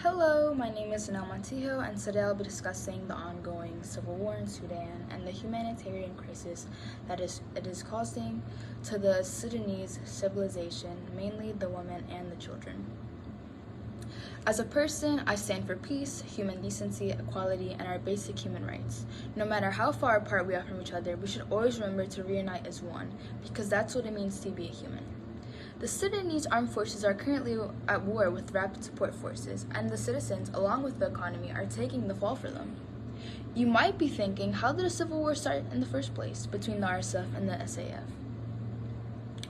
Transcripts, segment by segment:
Hello, my name is Anel Montijo, and today I'll be discussing the ongoing civil war in Sudan and the humanitarian crisis that it is causing to the Sudanese civilization, mainly the women and the children. As a person, I stand for peace, human decency, equality, and our basic human rights. No matter how far apart we are from each other, we should always remember to reunite as one, because that's what it means to be a human. The Sudanese armed forces are currently at war with rapid support forces, and the citizens, along with the economy, are taking the fall for them. You might be thinking, how did a civil war start in the first place between the RSF and the SAF?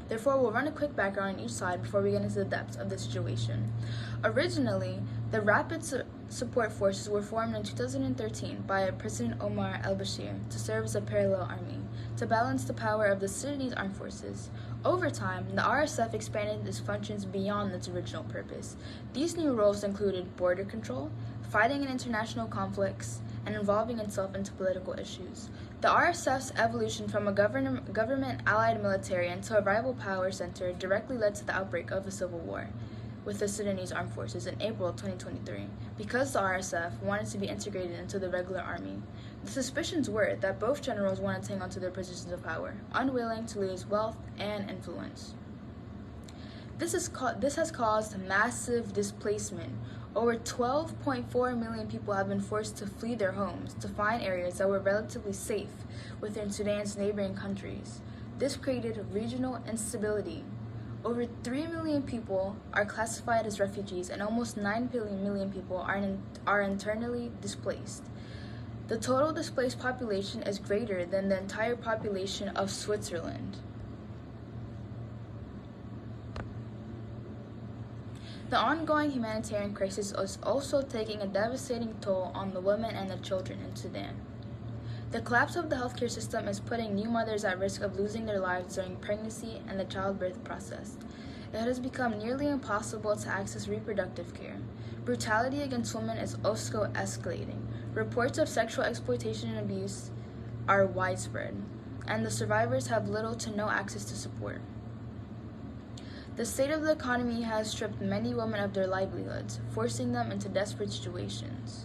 Therefore, we'll run a quick background on each side before we get into the depths of the situation. Originally, the Rapid Support Forces were formed in 2013 by President Omar al-Bashir to serve as a parallel army, to balance the power of the Sudanese armed forces. Over time, the RSF expanded its functions beyond its original purpose. These new roles included border control, fighting in international conflicts, and involving itself into political issues. The RSF's evolution from a government-allied military into a rival power center directly led to the outbreak of a civil war with the Sudanese armed forces in April 2023, because the RSF wanted to be integrated into the regular army. The suspicions were that both generals wanted to hang on to their positions of power, unwilling to lose wealth and influence. This has caused massive displacement. Over 12.4 million people have been forced to flee their homes to find areas that were relatively safe within Sudan's neighboring countries. This created regional instability. Over 3 million people are classified as refugees, and almost 9 million people are internally displaced. The total displaced population is greater than the entire population of Switzerland. The ongoing humanitarian crisis is also taking a devastating toll on the women and the children in Sudan. The collapse of the healthcare system is putting new mothers at risk of losing their lives during pregnancy and the childbirth process. It has become nearly impossible to access reproductive care. Brutality against women is also escalating. Reports of sexual exploitation and abuse are widespread, and the survivors have little to no access to support. The state of the economy has stripped many women of their livelihoods, forcing them into desperate situations,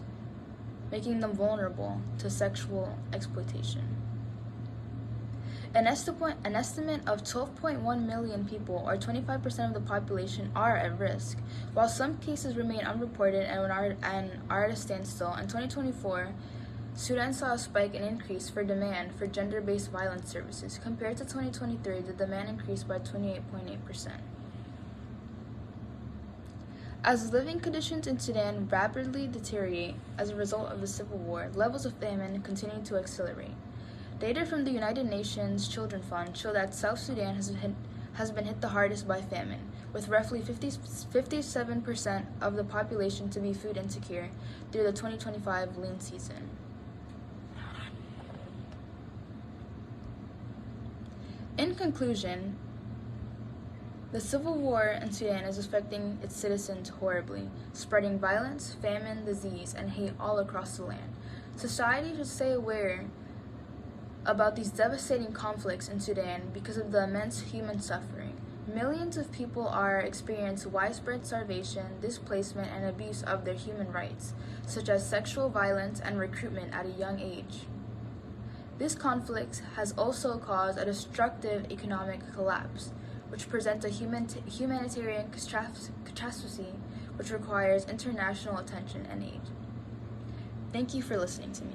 making them vulnerable to sexual exploitation. An estimate of 12.1 million people, or 25% of the population, are at risk. While some cases remain unreported and are at a standstill, in 2024, Sudan saw a spike in increase for demand for gender-based violence services. Compared to 2023, the demand increased by 28.8%. As living conditions in Sudan rapidly deteriorate as a result of the civil war, levels of famine continue to accelerate. Data from the United Nations Children Fund show that South Sudan has been hit the hardest by famine, with roughly 57% of the population to be food insecure through the 2025 lean season. In conclusion, the civil war in Sudan is affecting its citizens horribly, spreading violence, famine, disease, and hate all across the land. Society should stay aware about these devastating conflicts in Sudan because of the immense human suffering. Millions of people are experiencing widespread starvation, displacement, and abuse of their human rights, such as sexual violence and recruitment at a young age. This conflict has also caused a destructive economic collapse, which presents a humanitarian catastrophe which requires international attention and aid. Thank you for listening to me.